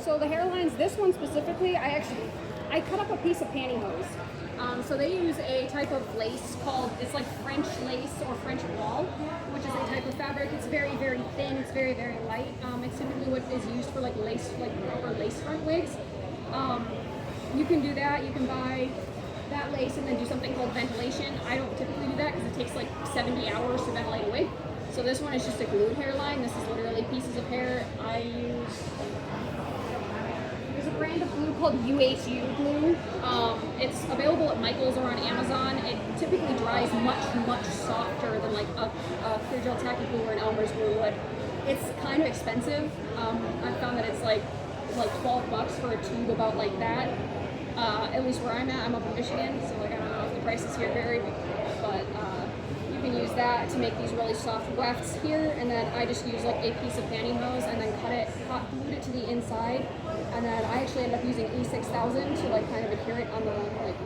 So the hairlines, this one specifically, I cut up a piece of pantyhose. So they use a type of lace called, it's like French lace or French wool, which is a type of fabric. It's very, very thin. It's very, very light. It's typically what is used for like lace, like proper lace front wigs. You can do that. You can buy that lace and then do something called ventilation. I don't typically do that because it takes like 70 hours to ventilate a wig. So this one is just a glued hairline. This is literally pieces of hair. There's a brand of glue called HoH glue. It's available at Michael's or on Amazon. It typically dries much, much softer than like a clear gel tacky glue or an Elmer's glue would. It's kind of expensive. I found that it's like $12 for a tube about like that. At least where I'm at, I'm up in Michigan, so like I don't know if the prices here vary, but you can use that to make these really soft wefts here, and then I just use like a piece of pantyhose and then glued it to the inside, and then I actually ended up using E6000 to like kind of adhere it on the like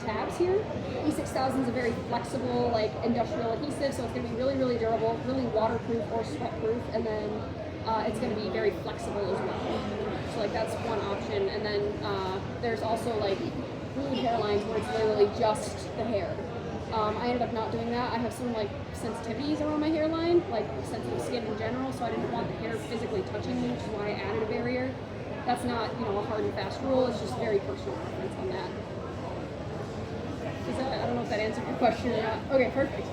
tabs here. E6000 is a very flexible like industrial adhesive, so it's going to be really, really durable, really waterproof or sweat-proof, and then it's going to be very flexible as well. So like that's one option, and then there's also like glued hairlines where it's literally just the hair. I ended up not doing that. I have some like sensitivities around my hairline, like sensitive skin in general, so I didn't want the hair physically touching me, which is why I added a barrier. That's not, a hard and fast rule. It's just very personal preference on that. I don't know if that answered your question or not. Okay, perfect.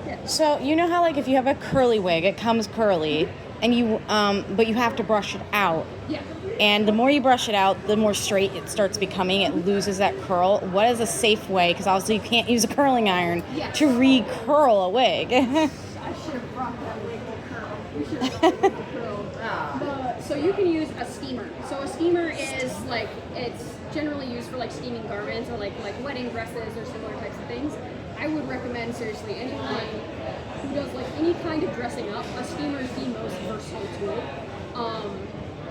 Yeah. So you know how like if you have a curly wig, it comes curly, and you but you have to brush it out. Yeah. And the more you brush it out, the more straight it starts becoming. It loses that curl. What is a safe way? Because obviously you can't use a curling iron to re-curl a wig. I should have brought that wig to curl. We should have brought the wig to curl. So you can use a steamer. So a steamer is like, it's generally used for like steaming garments or like wedding dresses or similar types of things. I would recommend seriously anyone who does like any kind of dressing up, a steamer is the most versatile tool.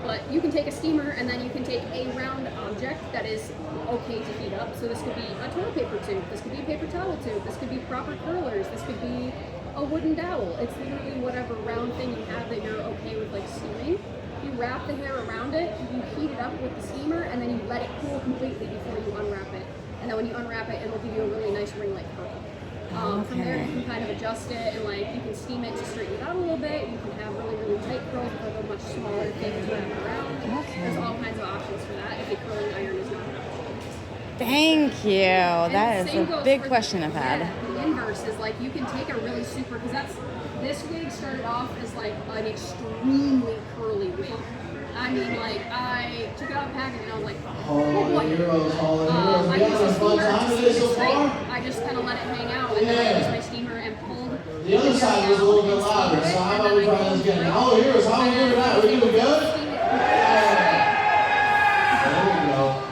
But you can take a steamer and then you can take a round object that is okay to heat up. So this could be a toilet paper tube, this could be a paper towel tube, this could be proper curlers, this could be a wooden dowel. It's literally whatever round thing you have that you're okay with like steaming. You wrap the hair around it, you heat it up with the steamer, and then you let it cool completely before you unwrap it. And then when you unwrap it, it'll give you a really nice ring-like curl. From there, you can kind of adjust it, and like you can steam it to straighten it out a little bit. You can have really, really tight curls with a much smaller thing to wrap around. Okay. There's all kinds of options for that if a curling iron is not an option. Thank you. That is a big question I've had. Yeah, the inverse is like you can take a really super, because this wig started off as like an extremely curly wig. I mean, like, I took it out of the package and I was like, oh boy. I used a steamer to steam it straight. I just kind of let it hang out, and then I used my steamer and pulled. The other side was a little bit louder, so how about we try this again? Oh, here's how we doing that. We doing good?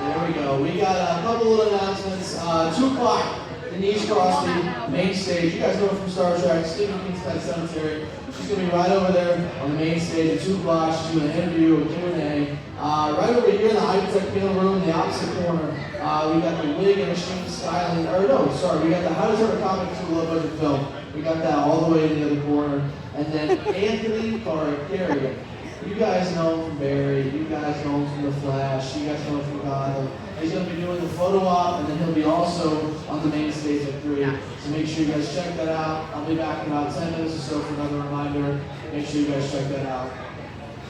There we go. We got a couple little announcements. 2 o'clock. Denise Crosby, main stage. You guys know her from Star Trek, Stephen King's Pet Cemetery. She's going to be right over there on the main stage at 2 o'clock. She's doing an interview with Q&A. Right over here in the high-tech meal room, the opposite corner, we got the wig and machine styling, we got the How to Turn a Comic to a Low-Budget Film. We got that all the way to the other corner. And then Anthony Carrier. You guys know him from Barry, you guys know him from The Flash, you guys know him from Gotham. He's going to be doing the photo op, and then he'll be also on the main stage at 3. So make sure you guys check that out. I'll be back in about 10 minutes or so for another reminder. Make sure you guys check that out.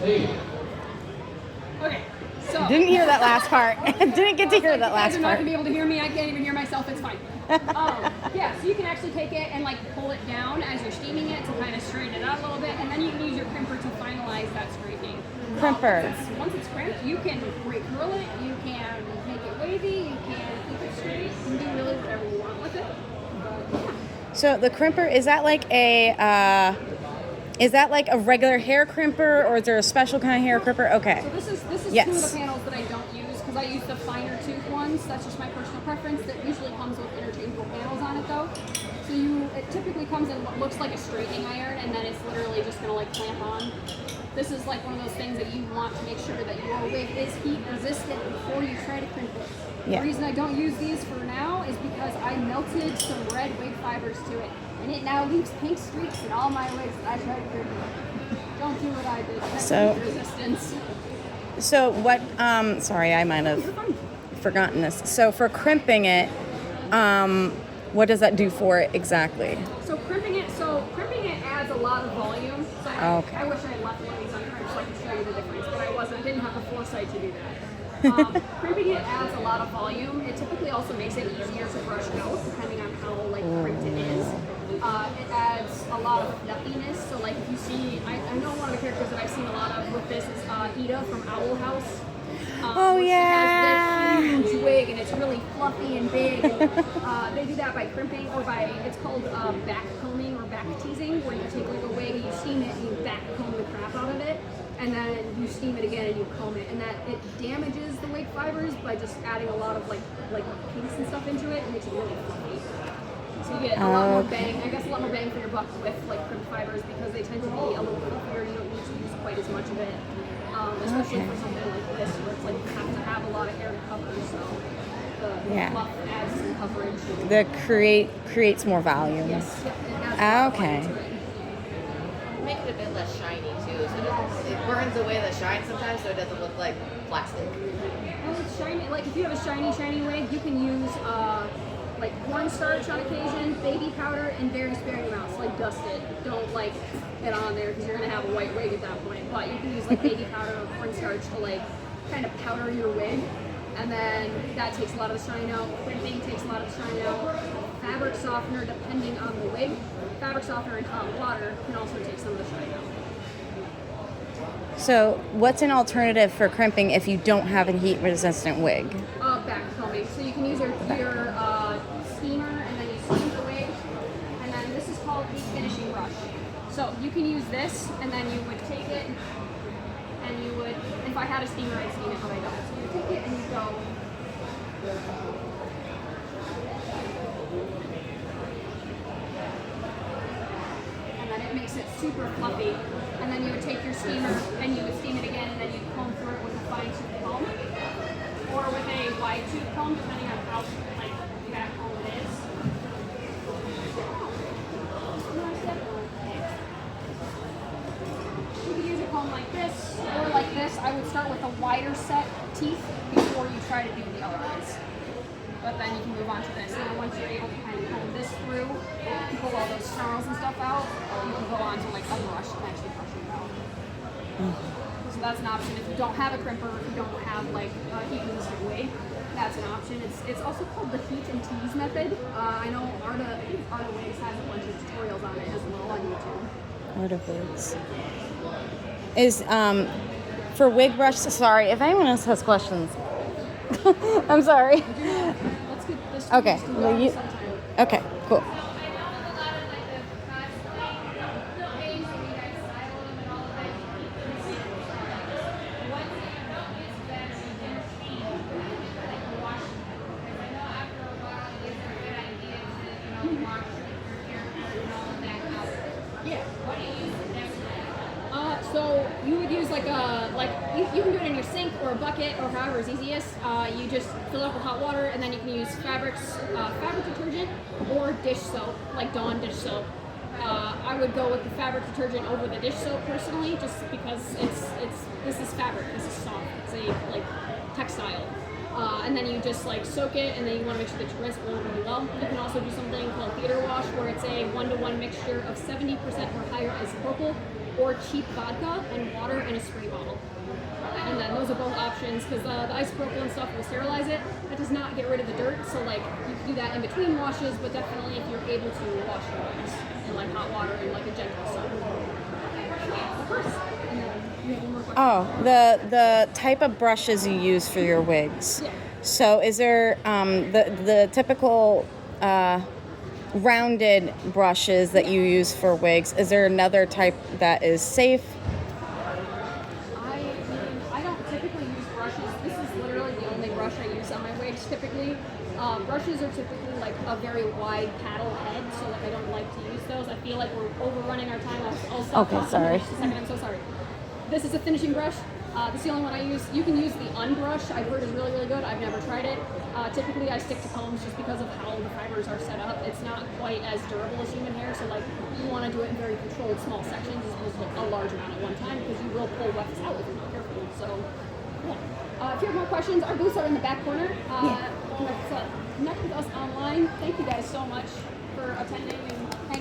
There you go. Okay, so. Didn't hear that last part. Didn't get to hear that last part. You guys are not going to be able to hear me. I can't even hear myself. It's fine. Yeah, so you can actually take it and like pull it down as you're steaming it to kind of straighten it out a little bit, and then you can use your crimper to finalize that straightening. Crimper. Once it's crimped, you can re-curl it, you can make it wavy, you can keep it straight, you can do really whatever you want with it. But, yeah. So the crimper, is that like a regular hair crimper, or is there a special kind of hair crimper? Okay. So this is yes. 2 of the panels that I don't use because I use the finer tooth ones. That's just my personal preference. That usually comes with interchangeable panels on it though. So it typically comes in what looks like a straightening iron, and then it's literally just gonna like clamp on. This is like one of those things that you want to make sure that your wig is heat resistant before you try to crimp it. Yeah. The reason I don't use these for now is because I melted some red wig fibers to it, and it now leaves pink streaks in all my wigs that I try to crimp. Don't do what I did. That's heat resistance. So what? Sorry, I might have forgotten this. So for crimping it, what does that do for it exactly? So crimping it adds a lot of volume. So Okay. I wish I had left one of these uncrimped so I could show you the difference, but I didn't have the foresight to do that. Crimping it adds a lot of volume. It typically also makes it easier to brush out, depending on how crimped it is. It adds a lot of fluffiness. So like if you see, I know one of the characters that I've seen a lot of with this is Ida from Owl House. Oh yeah. She has this huge wig and it's really fluffy and big. And, they do that by crimping or it's called back combing or back teasing, where you take like a wig, you steam it, and you back comb the crap out of it, and then you steam it again and you comb it, and that it damages the wig fibers by just adding a lot of like kinks and stuff into it, and makes it really fluffy. So you get a lot more bang. I guess a lot more bang for your buck with like crimped fibers because they tend to be a little fluffier. You don't need to use quite as much of it. Especially for something like this where it's like you have to have a lot of hair to cover, so the fluff adds some coverage. The creates more volume. Yes, it adds Okay. more volume to it. Make it a bit less shiny too, so it burns away the shine sometimes, so it doesn't look like plastic. Well, it's shiny. Like if you have a shiny wig, you can use like cornstarch on occasion, baby powder, and very sparing amounts. Like dust it. Don't like it on there because you're gonna have a white wig at that point. But you can use like baby powder or cornstarch to like kind of powder your wig, and then that takes a lot of the shine out. Crimping takes a lot of the shine out. Fabric softener, depending on the wig, fabric softener in hot water can also take some of the shine out. So what's an alternative for crimping if you don't have a heat-resistant wig? Back combing. So you can use your steamer, and then you steam the wig, and then this is called the finishing brush. So you can use this, and then you would take it, and you would, if I had a steamer, I'd steam it, but I don't. So you take it and you go. And then it makes it super fluffy. And then you would take your steamer, and you would steam it again, and then you'd comb through it with a fine tooth comb. Or with a wide tooth comb, depending on how back comb it is. You could use a comb like this or like this. I would start with a wider set teeth before you try to do the other ones. But then you can move on to this. And then once you're able to kind of comb this through, pull all those snarls and stuff out, you can go on to like a brush and actually brush it out. So that's an option. If you don't have a crimper, if you don't have like a heat-resistant wig, that's an option. It's also called the heat and tease method. I know Arta Wigs has a bunch of tutorials on it as well on YouTube. Arta Wigs. Is for wig brush. Sorry, if anyone else has questions, I'm sorry. Let's get this. Okay. Well, you. Okay. Cool. So you would use you can do it in your sink or a bucket or however is easiest. You just fill it up with hot water, and then you can use fabric detergent or dish soap, like Dawn dish soap. I would go with the fabric detergent over the dish soap personally, just because this is fabric, this is soft, it's a textile. And then you just soak it, and then you want to make sure that you rinse it really, really well. You can also do something called theater wash, where it's a 1-to-1 mixture of 70% or higher isopropyl or cheap vodka and water in a spray bottle. And then those are both options, because the isopropyl and stuff will sterilize it. That does not get rid of the dirt, so you can do that in between washes, but definitely if you're able to wash your wigs in hot water and a gentle soap. Of course. And then you have one more question. Oh, the type of brushes you use for your wigs. Yeah. So is there the typical rounded brushes that you use for wigs? Is there another type that is safe? I don't typically use brushes. This is literally the only brush I use on my wigs typically. Brushes are typically a very wide paddle head, so I don't like to use those. I feel like we're overrunning our time. I'll stop Okay, sorry. just a second. I'm so sorry. This is a finishing brush. This is the only one I use. You can use the unbrush. I've heard is really, really good. I've never tried it. Typically, I stick to combs just because of how the fibers are set up. It's not quite as durable as human hair, so you want to do it in very controlled small sections as opposed to a large amount at one time, because you will pull wefts out if you're not careful. So have more questions, our booths are in the back corner. Connect with us online. Thank you guys so much for attending and